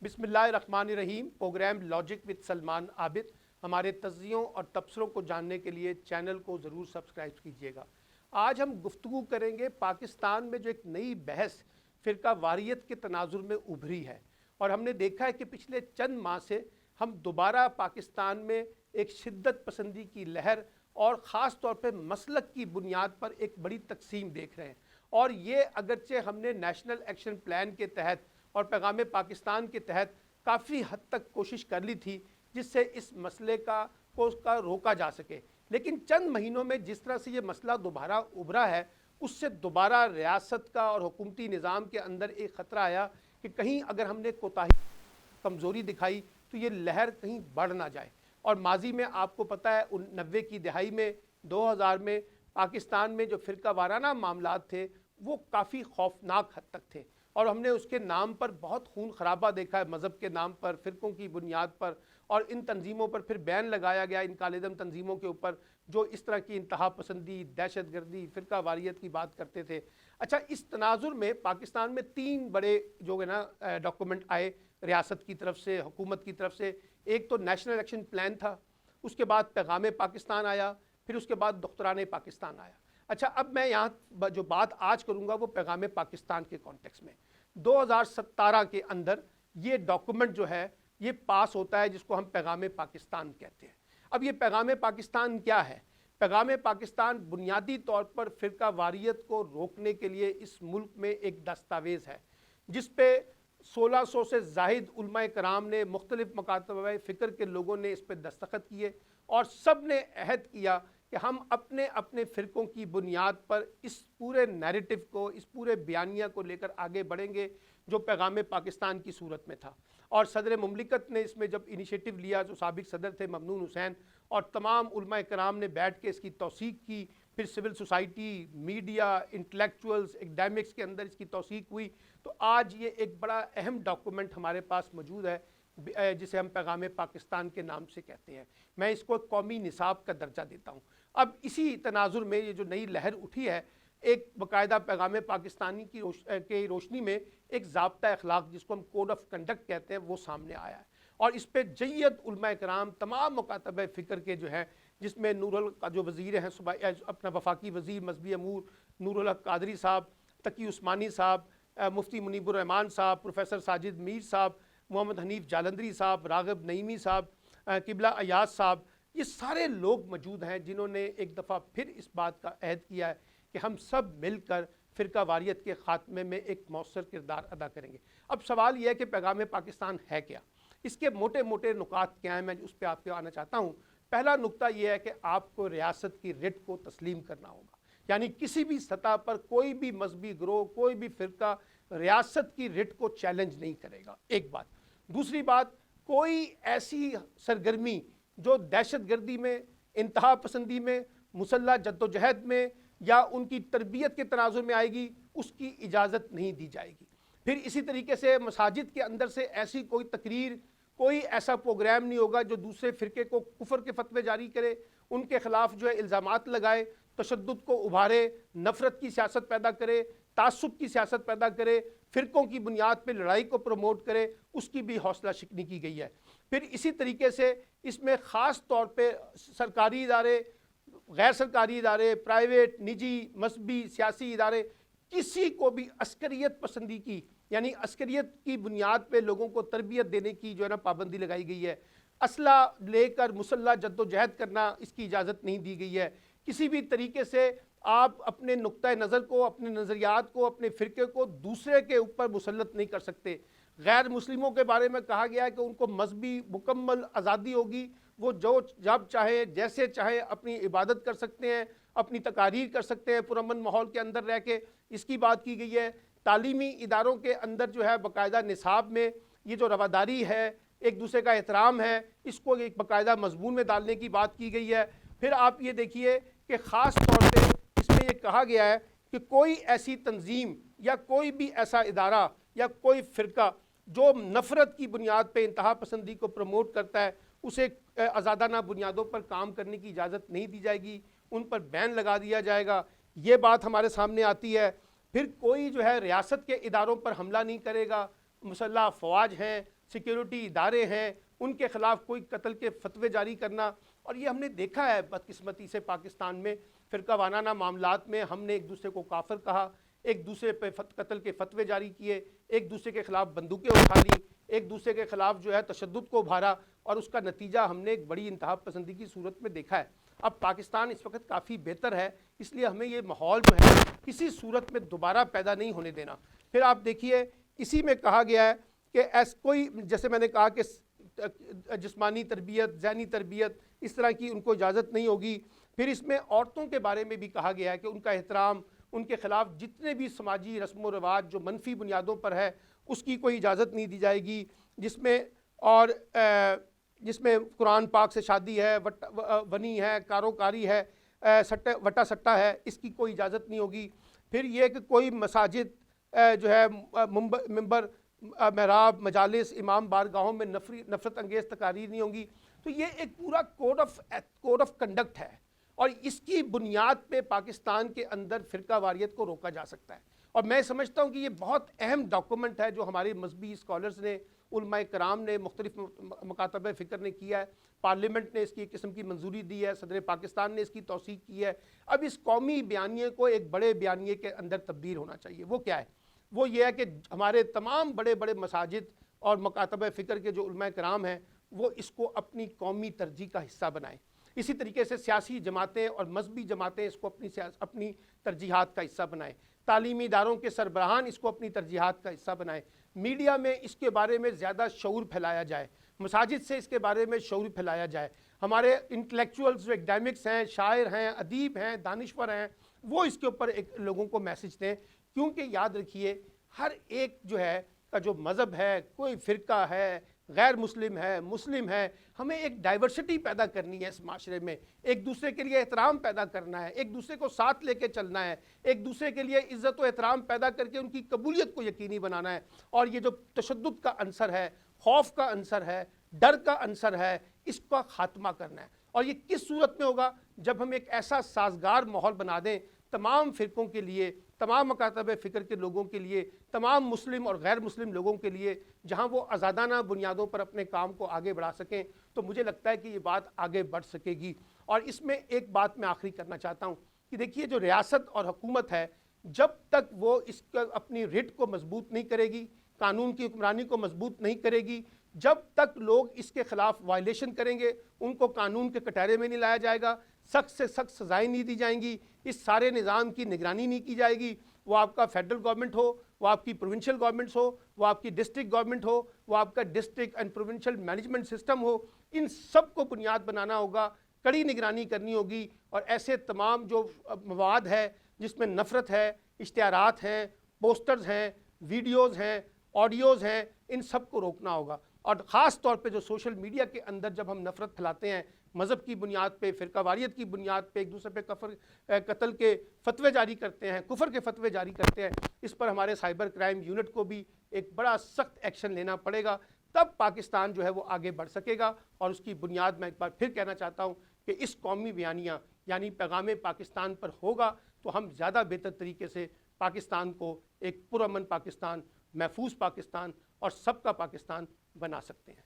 बिस्मिल्लाहिर्रहमानिर्रहीम। Program logic with Salman Abid. हमारे तज्ज़ियों और तबसरों को जानने के लिए चैनल को ज़रूर सब्सक्राइब कीजिएगा। आज हम गुफ्तगू करेंगे पाकिस्तान में जो एक नई बहस फ़िरका वारियत के तनाजुर में उभरी है, और हमने देखा है कि पिछले चंद माह से हम दोबारा पाकिस्तान में एक शिद्दत पसंदी की लहर और ख़ास तौर पर मसलक की बुनियाद पर एक बड़ी तकसीम देख रहे हैं। और ये अगरचे हमने नेशनल एक्शन प्लान के तहत और पैगाम पाकिस्तान के तहत काफ़ी हद तक कोशिश कर ली थी जिससे इस मसले का रोका जा सके, लेकिन चंद महीनों में जिस तरह से ये मसला दोबारा उभरा है उससे दोबारा रियासत का और हुकूमती निज़ाम के अंदर एक ख़तरा आया कि कहीं अगर हमने कोताही कमज़ोरी दिखाई तो ये लहर कहीं बढ़ ना जाए। और माजी में आपको पता है 90 की दहाई में 2000 में पाकिस्तान में जो फ़िरका वाराना मामलात थे वो काफ़ी खौफनाक हद तक थे, और हमने उसके नाम पर बहुत खून खराबा देखा है, मज़हब के नाम पर, फ़िरकों की बुनियाद पर, और इन तंजीमों पर फिर बैन लगाया गया, इन कालेदम तंजीमों के ऊपर जो इस तरह की इंतहा पसंदी, दहशत गर्दी, फ़िरका वारियत की बात करते थे। अच्छा, इस तनाजुर में पाकिस्तान में 3 बड़े जो है ना डॉक्यूमेंट आए रियासत की तरफ से, हुकूमत की तरफ से। एक तो नेशनल एक्शन प्लान था, उसके बाद पैगाम पाकिस्तान आया, फिर उसके बाद दुख्तरान पाकिस्तान आया। अच्छा, अब मैं यहाँ जो बात आज करूँगा वो पैगाम पाकिस्तान के कॉन्टेक्स्ट में। 2017 के अंदर ये डॉक्यूमेंट जो है ये पास होता है जिसको हम पैगाम पाकिस्तान कहते हैं। अब ये पैगाम पाकिस्तान क्या है? पैगाम पाकिस्तान बुनियादी तौर पर फ़िरका वारियत को रोकने के लिए इस मुल्क में एक दस्तावेज़ है जिस पे 1600 से ज़ाहिद उलमाए कराम ने, मुख्तलिफ मकातब फ़िक्र के लोगों ने इस पर दस्तखत किए, और सब ने अहद किया कि हम अपने अपने फ़िरकों की बुनियाद पर इस पूरे नैरेटिव को, इस पूरे बयानिया को लेकर आगे बढ़ेंगे जो पैगाम पाकिस्तान की सूरत में था। और सदर मुमलिकत ने इसमें जब इनिशिएटिव लिया, जो साबिक सदर थे ममनून हुसैन, और तमाम उलमाए कराम ने बैठ के इसकी तौसीक की, फिर civil society, media, intellectuals, academics के अंदर इसकी तौसीक हुई, तो आज ये एक बड़ा अहम डॉक्यूमेंट हमारे पास मौजूद है जिसे हम पैगाम पाकिस्तान के नाम से कहते हैं। मैं इसको कौमी निसाब का दर्जा देता हूँ। अब इसी तनाजुर में ये जो नई लहर उठी है, एक बाकायदा पैगाम पाकिस्तानी की रोशनी में एक ज़ाब्ता अखलाक जिसको हम कोड ऑफ कंडक्ट कहते हैं वो सामने आया है, और इस पर जय्यद उलमाए कराम, तमाम मुकातब फ़िक्र के जो हैं, जिसमें नूरुल का जो वज़ीर हैं अपना वफाकी वज़ीर मजहबी अमूर नूरुल हक कादरी साहब, तकी उस्मानी साहब, मुफ्ती मुनीबुर रहमान साहब, प्रोफेसर साजिद मीर साहब, मोहम्मद हनीफ जालंधरी साहब, राग़िब नईमी साहब, किबला अयाज साहब, ये सारे लोग मौजूद हैं जिन्होंने एक दफ़ा फिर इस बात का अहद किया है कि हम सब मिलकर फ़िरका वारियत के ख़ात्मे में एक मौसर किरदार अदा करेंगे। अब सवाल यह है कि पैगाम पाकिस्तान है क्या, इसके मोटे मोटे नुकात क्या हैं, मैं उस पर आपके आना चाहता हूँ। पहला नुक्ता यह है कि आपको रियासत की रिट को तस्लीम करना होगा, यानी किसी भी सतह पर कोई भी मजहबी ग्रोह, कोई भी फ़िरका रियासत की रिट को चैलेंज नहीं करेगा, एक बात। दूसरी बात, कोई ऐसी सरगर्मी जो दहशत गर्दी में, इंतहा पसंदी में, मुसल्लह जद्दोजहद में या उनकी तरबियत के तनाजुर में आएगी, उसकी इजाज़त नहीं दी जाएगी। फिर इसी तरीके से मसाजिद के अंदर से ऐसी कोई तकरीर, कोई ऐसा प्रोग्राम नहीं होगा जो दूसरे फ़िरके को कुफर के फतवे जारी करे, उनके ख़िलाफ़ जो है इल्ज़ामात लगाए, तशद्दुद को उभारे, नफ़रत की सियासत पैदा करे, तासुब की सियासत पैदा करे, फ़िरकों की बुनियाद पर लड़ाई को प्रमोट करे, उसकी भी हौसला शिकनी की गई है। फिर इसी तरीके से इसमें ख़ास तौर पर सरकारी इदारे, गैर सरकारी इदारे, प्राइवेट, निजी, मजहबी, सियासी इदारे, किसी को भी अस्करियत पसंदी की, यानी अस्करियत की बुनियाद पे लोगों को तरबियत देने की जो है ना पाबंदी लगाई गई है। असला लेकर मुसल्लह जद्दोजहद करना, इसकी इजाज़त नहीं दी गई है। किसी भी तरीके से आप अपने नुक्ता नज़र को, अपने नज़रियात को, अपने फ़िरके को दूसरे के ऊपर मुसल्लत नहीं कर सकते। गैर मुस्लिमों के बारे में कहा गया है कि उनको मजहबी मुकम्मल आज़ादी होगी, वो जो जब चाहे जैसे चाहे अपनी इबादत कर सकते हैं, अपनी तकारीर कर सकते हैं पुरअमन माहौल के अंदर रह के, इसकी बात की गई है। तालीमी इदारों के अंदर जो है बाकायदा निसाब में ये जो रवादारी है, एक दूसरे का एहतराम है, इसको एक बाकायदा मजमून में डालने की बात की गई है। फिर आप ये देखिए कि ख़ास तौर पे इसमें ये कहा गया है कि कोई ऐसी तंजीम या कोई भी ऐसा इदारा या कोई फ़िरका जो नफ़रत की बुनियाद पर इंतहा पसंदी को प्रमोट करता है, उसे आज़ादाना बुनियादों पर काम करने की इजाज़त नहीं दी जाएगी, उन पर बैन लगा दिया जाएगा। ये बात हमारे सामने आती है। फिर कोई जो है रियासत के इदारों पर हमला नहीं करेगा, मुसल्लह फ़ौज हैं, सिक्योरिटी इदारे हैं, उनके खिलाफ कोई कत्ल के फतवे जारी करना। और ये हमने देखा है बदकिस्मती से पाकिस्तान में फ़िरका वाराना मामलात में हमने एक दूसरे को काफिर कहा, एक दूसरे पे कत्ल के फतवे जारी किए, एक दूसरे के खिलाफ बंदूकें उठा ली, एक दूसरे के खिलाफ जो है तशद्दुद को उभारा, और उसका नतीजा हमने एक बड़ी इंतहा पसंदी की सूरत में देखा है। अब पाकिस्तान इस वक्त काफ़ी बेहतर है, इसलिए हमें ये माहौल जो है किसी सूरत में दोबारा पैदा नहीं होने देना। फिर आप देखिए इसी में कहा गया है कि कोई, जैसे मैंने कहा कि जिस्मानी तरबियत, ज़हनी तरबियत, इस तरह की उनको इजाज़त नहीं होगी। फिर इसमें औरतों के बारे में भी कहा गया है कि उनका एहतराम, उनके ख़िलाफ़ जितने भी समाजी रस्म व रिवाज जो मनफी बुनियादों पर है उसकी कोई इजाज़त नहीं दी जाएगी। जिसमें कुरान पाक से शादी है, वनी है, कारोकारी है, वटा सट्टा है, इसकी कोई इजाज़त नहीं होगी। फिर ये कि कोई मसाजिद जो है मिंबर, महराब, मजालिस, इमाम बारगाहों में नफरत अंगेज़ तकारीर नहीं होंगी। तो ये एक पूरा कोड ऑफ कंडक्ट है, और इसकी बुनियाद पे पाकिस्तान के अंदर फ़िरका वारियत को रोका जा सकता है। और मैं समझता हूँ कि ये बहुत अहम डॉक्यूमेंट है जो हमारे मजहबी स्कॉलर्स ने, उलमाए कराम ने, मुख्तलिफ मकातब फ़िक्र ने किया है। पार्लियामेंट ने इसकी एक किस्म की मंजूरी दी है, सदर पाकिस्तान ने इसकी तौसीक की है। अब इस कौमी बयानिए को एक बड़े बयानिए के अंदर तब्दील होना चाहिए। वो क्या है? वो ये है कि हमारे तमाम बड़े बड़े मसाजिद और मकातब फ़िक्र के जो उलमाए कराम हैं वो इसको अपनी कौमी तरजीह का हिस्सा बनाएं। इसी तरीके से सियासी जमातें और मजहबी जमातें इसको अपनी तरजीहात का हिस्सा बनाएं। तालीमी इदारों के सरबराहान इसको अपनी तरजीहात का हिस्सा बनाएं। मीडिया में इसके बारे में ज़्यादा शऊर फैलाया जाए, मसाजिद से इसके बारे में शऊर फैलाया जाए। हमारे इंटेलेक्चुअल्स जो एकेडमिक्स हैं, शायर हैं, अदीब हैं, दानिश्वर हैं, वो इसके ऊपर एक लोगों को मैसेज दें। क्योंकि याद रखिए हर एक जो है का जो मज़हब है, कोई फ़िरका है, गैर मुस्लिम है, मुस्लिम है, हमें एक डाइवर्सिटी पैदा करनी है इस माशरे में, एक दूसरे के लिए एहतराम पैदा करना है, एक दूसरे को साथ लेके चलना है, एक दूसरे के लिए इज़्ज़त व एहतराम पैदा करके उनकी कबूलियत को यकीनी बनाना है। और ये जो तशद्दुद का अंसर है, खौफ का अंसर है, डर का अंसर है, इसका ख़ात्मा करना है। और ये किस सूरत में होगा? जब हम एक ऐसा साजगार माहौल बना दें तमाम फ़िरकों के लिए, तमाम मकातब फ़िक्र के लोगों के लिए, तमाम मुस्लिम और गैर मुस्लिम लोगों के लिए, जहां वो आज़ादाना बुनियादों पर अपने काम को आगे बढ़ा सकें, तो मुझे लगता है कि ये बात आगे बढ़ सकेगी। और इसमें एक बात मैं आखिरी करना चाहता हूँ कि देखिए जो रियासत और हुकूमत है, जब तक वो इसका अपनी रिट को मजबूत नहीं करेगी, कानून की हुक्मरानी को मजबूत नहीं करेगी, जब तक लोग इसके ख़िलाफ़ वायलेशन करेंगे उनको कानून के कटहरे में नहीं लाया जाएगा, सख्त से सख्त सज़ाएँ नहीं दी जाएंगी, इस सारे निज़ाम की निगरानी नहीं की जाएगी, वो आपका फेडरल गवर्नमेंट हो, वो आपकी प्रोविंशियल गवर्नमेंट्स हो, वो आपकी डिस्ट्रिक्ट गवर्नमेंट हो, वो आपका district and provincial management system हो, इन सब को बुनियाद बनाना होगा, कड़ी निगरानी करनी होगी। और ऐसे तमाम जो मवाद है जिसमें नफ़रत है, इश्तिहारात हैं, पोस्टर्स हैं, वीडियोज़ हैं, ऑडियोज़ हैं, इन सब को रोकना होगा। और ख़ास तौर पे जो सोशल मीडिया के अंदर जब हम नफ़रत फैलाते हैं, मज़हब की बुनियाद पे, फ़िरका वारियत की बुनियाद पे, एक दूसरे पे कत्ल के फतवे जारी करते हैं, कुफर के फतवे जारी करते हैं, इस पर हमारे साइबर क्राइम यूनिट को भी एक बड़ा सख्त एक्शन लेना पड़ेगा। तब पाकिस्तान जो है वो आगे बढ़ सकेगा। और उसकी बुनियाद मैं एक बार फिर कहना चाहता हूँ कि इस कौमी बयानिया यानी पैगाम पाकिस्तान पर होगा तो हम ज़्यादा बेहतर तरीके से पाकिस्तान को एक पुरअमन पाकिस्तान, महफूज पाकिस्तान और सबका पाकिस्तान बना सकते हैं।